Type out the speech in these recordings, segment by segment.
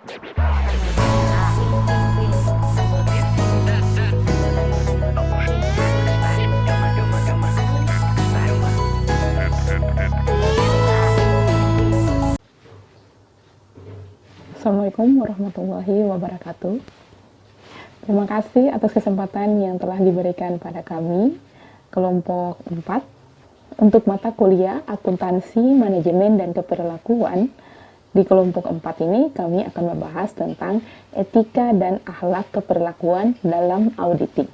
Assalamualaikum warahmatullahi wabarakatuh. Terima kasih atas kesempatan yang telah diberikan pada kami, kelompok 4, untuk mata kuliah Akuntansi, Manajemen, dan Keperlakuan. Di kelompok 4 ini kami akan membahas tentang etika dan akhlak keperlakuan dalam auditing.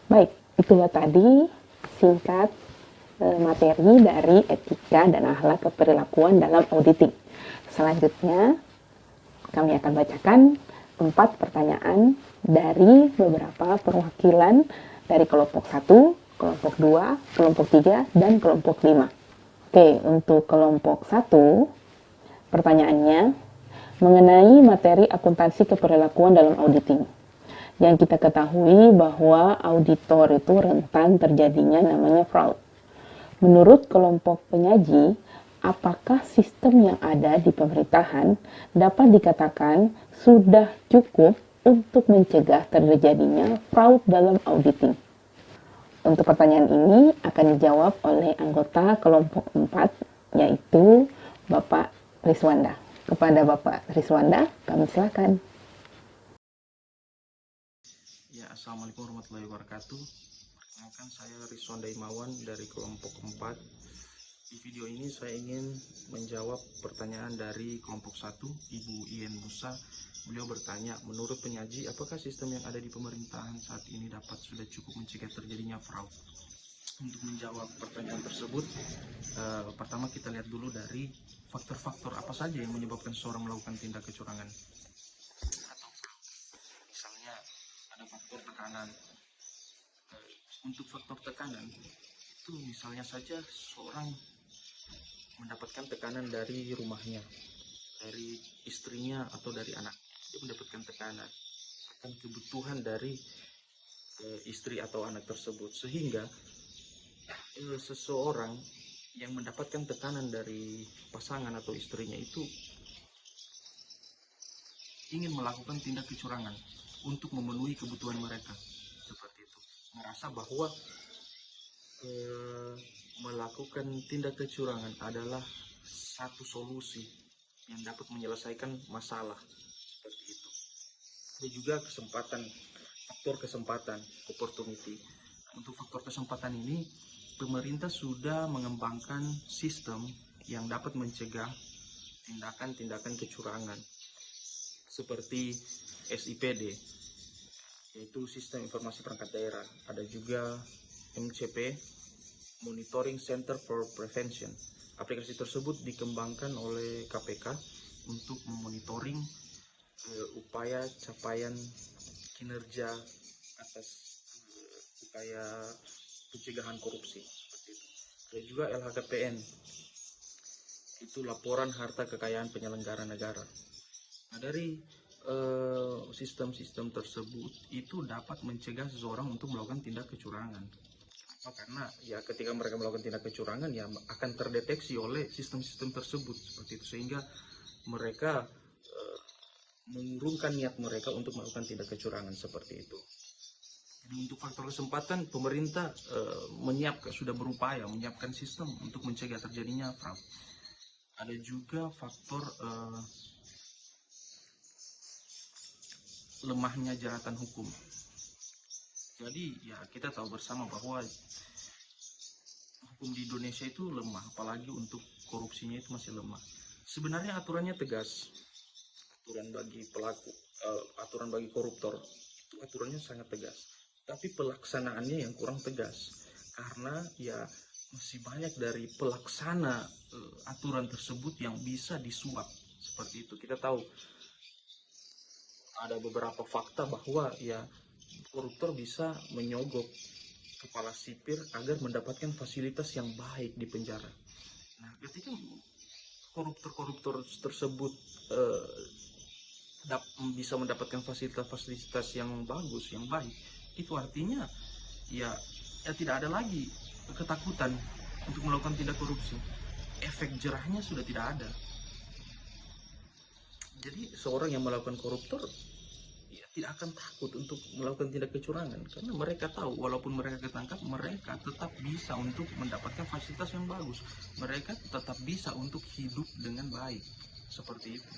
Baik, itulah tadi singkat materi dari etika dan akhlak keperlakuan dalam auditing. Selanjutnya, kami akan bacakan 4 pertanyaan dari beberapa perwakilan dari kelompok 1, kelompok 2, kelompok 3, dan kelompok 5. Oke, untuk kelompok 1, pertanyaannya mengenai materi akuntansi keperlakuan dalam auditing. Yang kita ketahui bahwa auditor itu rentan terjadinya namanya fraud. Menurut kelompok penyaji, apakah sistem yang ada di pemerintahan dapat dikatakan sudah cukup untuk mencegah terjadinya fraud dalam auditing? Untuk pertanyaan ini akan dijawab oleh anggota kelompok 4, yaitu Bapak Riswanda. Kepada Bapak Riswanda, kami silakan. Assalamualaikum warahmatullahi wabarakatuh. Perkenalkan, saya Riswanda Imawan dari kelompok 4. Di video ini saya ingin menjawab pertanyaan dari kelompok 1, Ibu Ien Musa. Beliau bertanya, menurut penyaji, apakah sistem yang ada di pemerintahan saat ini sudah cukup mencegah terjadinya fraud? Untuk menjawab pertanyaan tersebut, pertama kita lihat dulu dari faktor-faktor apa saja yang menyebabkan seseorang melakukan tindak kecurangan. Ada faktor tekanan. Untuk faktor tekanan itu misalnya saja seorang mendapatkan tekanan dari rumahnya, dari istrinya atau dari anak. Dia mendapatkan tekanan akan kebutuhan dari istri atau anak tersebut, sehingga seseorang yang mendapatkan tekanan dari pasangan atau istrinya itu ingin melakukan tindak kecurangan untuk memenuhi kebutuhan mereka, seperti itu. Merasa bahwa melakukan tindak kecurangan adalah satu solusi yang dapat menyelesaikan masalah, seperti itu. Ada juga faktor kesempatan, opportunity. Untuk faktor kesempatan ini, pemerintah sudah mengembangkan sistem yang dapat mencegah tindakan-tindakan kecurangan, seperti SIPD, yaitu Sistem Informasi Perangkat Daerah. Ada juga MCP, Monitoring Center for Prevention. Aplikasi tersebut dikembangkan oleh KPK untuk memonitoring upaya capaian kinerja atas upaya pencegahan korupsi, seperti itu. Ada juga LHKPN, itu laporan harta kekayaan penyelenggara negara. Nah, dari sistem-sistem tersebut itu dapat mencegah seseorang untuk melakukan tindak kecurangan. Kenapa? Karena ya ketika mereka melakukan tindak kecurangan ya akan terdeteksi oleh sistem-sistem tersebut, seperti itu, sehingga mereka mengurungkan niat mereka untuk melakukan tindak kecurangan seperti itu. Jadi untuk faktor kesempatan, pemerintah sudah berupaya menyiapkan sistem untuk mencegah terjadinya fraud. Ada juga faktor lemahnya jeratan hukum. Jadi ya kita tahu bersama bahwa hukum di Indonesia itu lemah, apalagi untuk korupsinya itu masih lemah. Sebenarnya aturannya tegas, aturan bagi pelaku, aturan bagi koruptor itu aturannya sangat tegas. Tapi pelaksanaannya yang kurang tegas, karena ya masih banyak dari pelaksana aturan tersebut yang bisa disuap seperti itu. Kita tahu ada beberapa fakta bahwa ya koruptor bisa menyogok kepala sipir agar mendapatkan fasilitas yang baik di penjara. Nah, ketika koruptor-koruptor tersebut bisa mendapatkan fasilitas-fasilitas yang bagus, yang baik, itu artinya ya tidak ada lagi ketakutan untuk melakukan tindak korupsi. Efek jerahnya sudah tidak ada. Jadi seorang yang melakukan koruptor ya tidak akan takut untuk melakukan tindak kecurangan, karena mereka tahu walaupun mereka ketangkap, mereka tetap bisa untuk mendapatkan fasilitas yang bagus, mereka tetap bisa untuk hidup dengan baik seperti itu,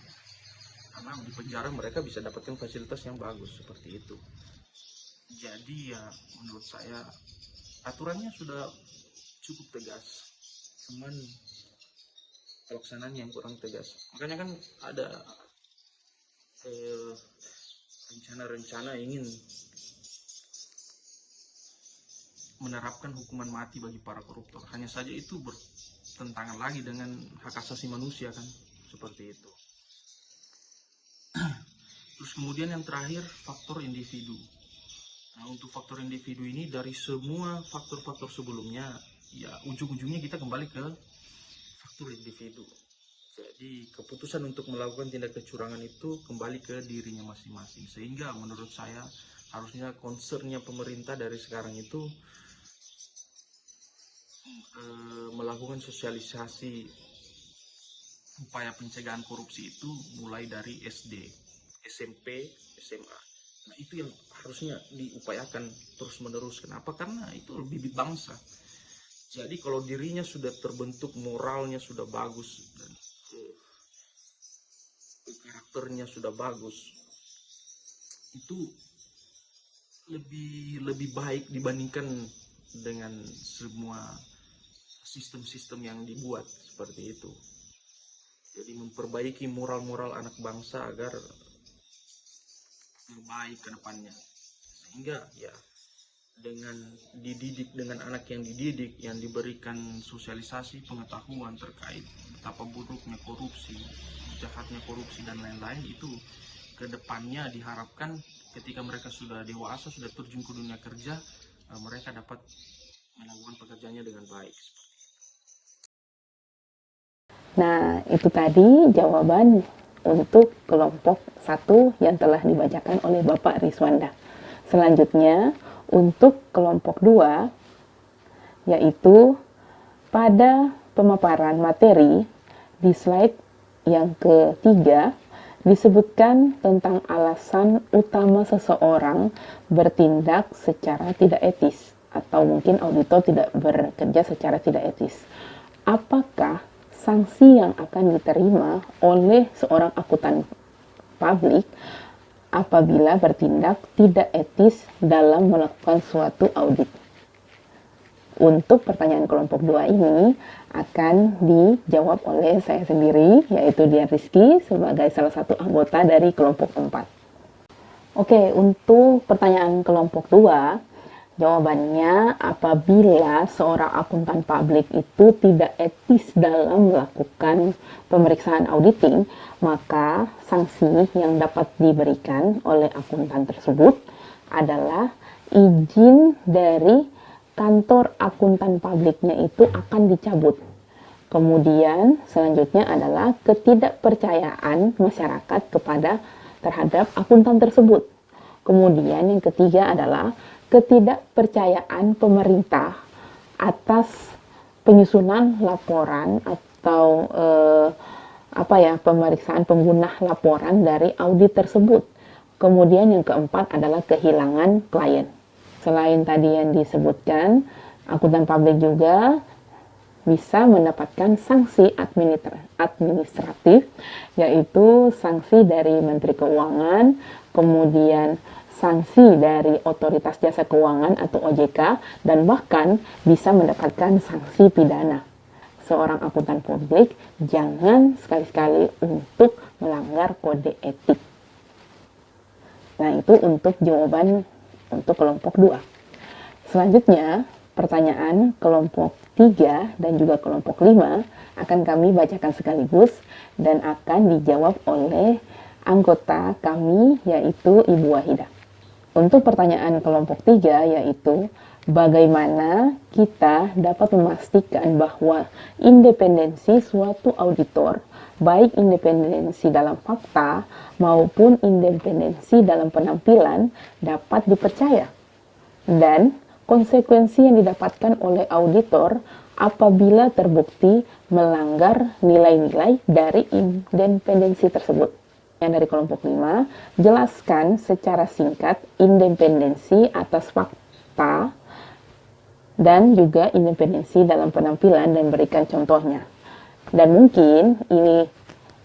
karena di penjara mereka bisa dapatkan fasilitas yang bagus seperti itu. Jadi ya menurut saya aturannya sudah cukup tegas, cuman pelaksanaannya yang kurang tegas. Makanya kan ada rencana-rencana ingin menerapkan hukuman mati bagi para koruptor. Hanya saja itu bertentangan lagi dengan hak asasi manusia kan, seperti itu. Terus kemudian yang terakhir, faktor individu. Nah, untuk faktor individu ini dari semua faktor-faktor sebelumnya, ya ujung-ujungnya kita kembali ke faktor individu. Jadi keputusan untuk melakukan tindak kecurangan itu kembali ke dirinya masing-masing. Sehingga menurut saya harusnya concernnya pemerintah dari sekarang itu melakukan sosialisasi upaya pencegahan korupsi itu mulai dari SD, SMP, SMA. Nah itu yang harusnya diupayakan terus-menerus. Kenapa? Karena itu bibit bangsa. Jadi kalau dirinya sudah terbentuk, moralnya sudah bagus, dan karakternya sudah bagus, itu lebih baik dibandingkan dengan semua sistem-sistem yang dibuat seperti itu. Jadi memperbaiki moral-moral anak bangsa agar terbaik ke depannya, sehingga ya dengan dididik, dengan anak yang dididik, yang diberikan sosialisasi pengetahuan terkait betapa buruknya korupsi, jahatnya korupsi dan lain-lain, itu ke depannya diharapkan ketika mereka sudah dewasa, sudah terjun ke dunia kerja, mereka dapat melakukan pekerjaannya dengan baik. Nah, itu tadi jawaban untuk kelompok 1 yang telah dibacakan oleh Bapak Riswanda. Selanjutnya, untuk kelompok 2, yaitu pada pemaparan materi di slide yang ketiga, disebutkan tentang alasan utama seseorang bertindak secara tidak etis, atau mungkin auditor tidak bekerja secara tidak etis. Apakah sanksi yang akan diterima oleh seorang akuntan publik apabila bertindak tidak etis dalam melakukan suatu audit? Untuk pertanyaan kelompok 2 ini akan dijawab oleh saya sendiri, yaitu Dian Rizky sebagai salah satu anggota dari kelompok 4. Oke, untuk pertanyaan kelompok 2, jawabannya, apabila seorang akuntan publik itu tidak etis dalam melakukan pemeriksaan auditing, maka sanksi yang dapat diberikan oleh akuntan tersebut adalah izin dari kantor akuntan publiknya itu akan dicabut. Kemudian selanjutnya adalah ketidakpercayaan masyarakat terhadap akuntan tersebut. Kemudian yang ketiga adalah ketidakpercayaan pemerintah atas penyusunan laporan atau pemeriksaan pengguna laporan dari audit tersebut. Kemudian yang keempat adalah kehilangan klien. Selain tadi yang disebutkan, akuntan publik juga bisa mendapatkan sanksi administratif, yaitu sanksi dari Menteri Keuangan, kemudian sanksi dari Otoritas Jasa Keuangan atau OJK, dan bahkan bisa mendapatkan sanksi pidana. Seorang akuntan publik jangan sekali-sekali untuk melanggar kode etik. Nah, itu untuk jawaban untuk kelompok 2. Selanjutnya, pertanyaan kelompok 3 dan juga kelompok 5 akan kami bacakan sekaligus dan akan dijawab oleh anggota kami, yaitu Ibu Wahidah. Untuk pertanyaan kelompok 3 yaitu bagaimana kita dapat memastikan bahwa independensi suatu auditor, baik independensi dalam fakta maupun independensi dalam penampilan, dapat dipercaya, dan konsekuensi yang didapatkan oleh auditor apabila terbukti melanggar nilai-nilai dari independensi tersebut. Yang dari kelompok 5, jelaskan secara singkat independensi atas fakta dan juga independensi dalam penampilan dan berikan contohnya. Dan mungkin ini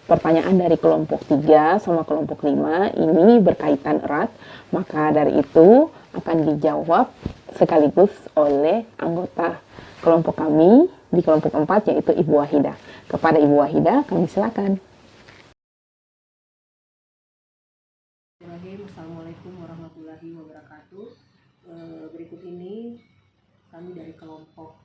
pertanyaan dari kelompok 3 sama kelompok 5 ini berkaitan erat, maka dari itu akan dijawab sekaligus oleh anggota kelompok kami di kelompok 4, yaitu Ibu Wahidah. Kepada Ibu Wahidah, kami silakan. Assalamualaikum warahmatullahi wabarakatuh. Berikut ini kami dari kelompok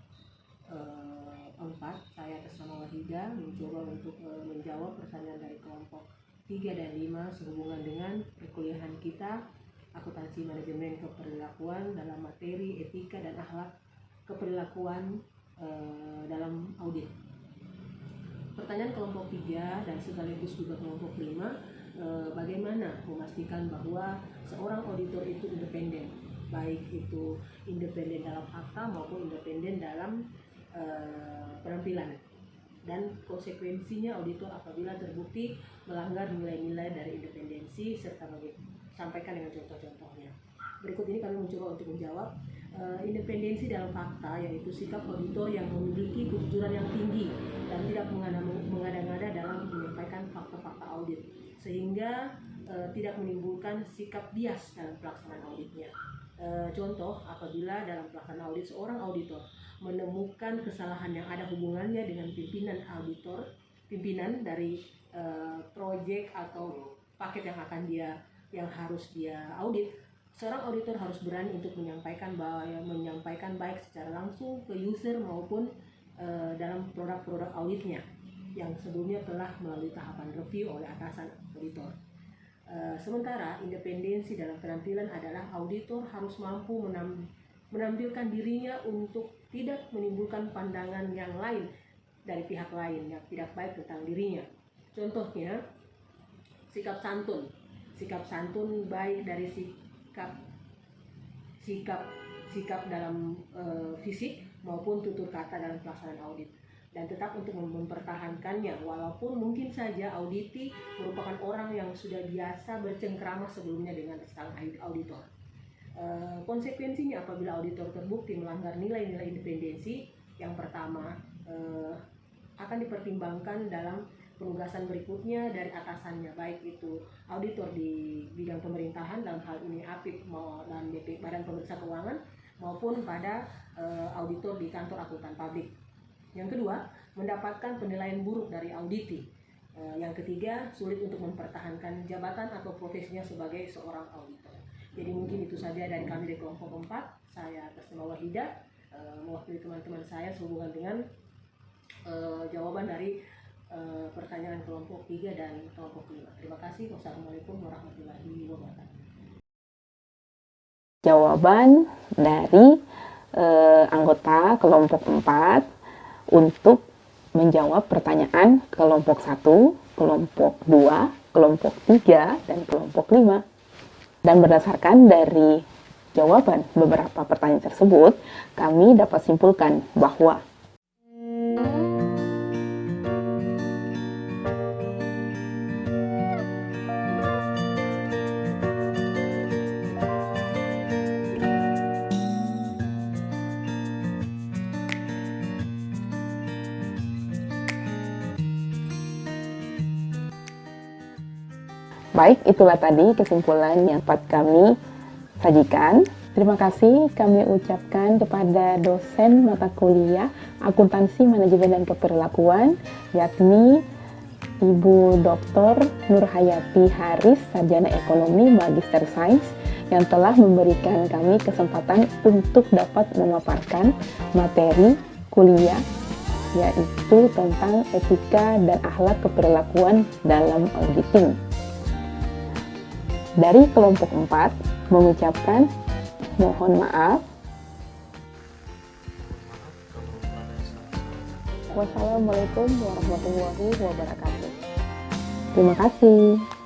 4, saya atas nama Wahidah mencoba untuk menjawab pertanyaan dari kelompok 3 dan 5 sehubungan dengan perkuliahan kita akuntansi manajemen keperilakuan dalam materi etika dan akhlak keperilakuan dalam audit. Pertanyaan kelompok 3 dan sekaligus juga kelompok 5, bagaimana memastikan bahwa seorang auditor itu independen, baik itu independen dalam fakta maupun independen dalam penampilan, dan konsekuensinya auditor apabila terbukti melanggar nilai-nilai dari independensi serta sampaikan dengan contoh-contohnya. Berikut ini kami mencoba untuk menjawab independensi dalam fakta, yaitu sikap auditor yang memiliki kejujuran yang tinggi dan tidak mengada-ngada dalam menyampaikan fakta-fakta audit, sehingga tidak menimbulkan sikap bias dalam pelaksanaan auditnya. Contoh, apabila dalam pelaksanaan audit seorang auditor menemukan kesalahan yang ada hubungannya dengan pimpinan dari proyek atau paket yang harus dia audit, seorang auditor harus berani untuk menyampaikan baik secara langsung ke user maupun dalam produk-produk auditnya yang sebelumnya telah melalui tahapan review oleh atasan auditor. Sementara independensi dalam penampilan adalah auditor harus mampu menampilkan dirinya untuk tidak menimbulkan pandangan yang lain dari pihak lain yang tidak baik tentang dirinya. Contohnya, sikap santun baik dari sikap dalam fisik maupun tutur kata dalam pelaksanaan audit, dan tetap untuk mempertahankannya walaupun mungkin saja auditi merupakan orang yang sudah biasa bercengkrama sebelumnya dengan sang auditor. Konsekuensinya apabila auditor terbukti melanggar nilai-nilai independensi, yang pertama akan dipertimbangkan dalam penugasan berikutnya dari atasannya, baik itu auditor di bidang pemerintahan, dalam hal ini APIK dan BP, Badan Pemeriksa Keuangan, maupun pada auditor di kantor akuntan publik. Yang kedua, mendapatkan penilaian buruk dari auditi. Yang ketiga, sulit untuk mempertahankan jabatan atau profesinya sebagai seorang auditor. Jadi mungkin itu saja dari kami di kelompok 4. Saya atas nama Wahidah mewakili teman-teman saya sehubungan dengan jawaban dari pertanyaan kelompok 3 dan kelompok 5. Terima kasih. Wassalamualaikum warahmatullahi wabarakatuh. Jawaban dari anggota kelompok 4 untuk menjawab pertanyaan kelompok 1, kelompok 2, kelompok 3, dan kelompok 5. Dan berdasarkan dari jawaban beberapa pertanyaan tersebut, kami dapat simpulkan bahwa Baik, itulah tadi kesimpulan yang dapat kami sajikan. Terima kasih kami ucapkan kepada dosen mata kuliah Akuntansi Manajemen dan Keperlakuan, yakni Ibu Dr. Nurhayati Haris, Sarjana Ekonomi Magister Sains, yang telah memberikan kami kesempatan untuk dapat memaparkan materi kuliah, yaitu tentang etika dan akhlak keperlakuan dalam auditing. Dari kelompok 4 mengucapkan mohon maaf. Wassalamualaikum warahmatullahi wabarakatuh. Terima kasih.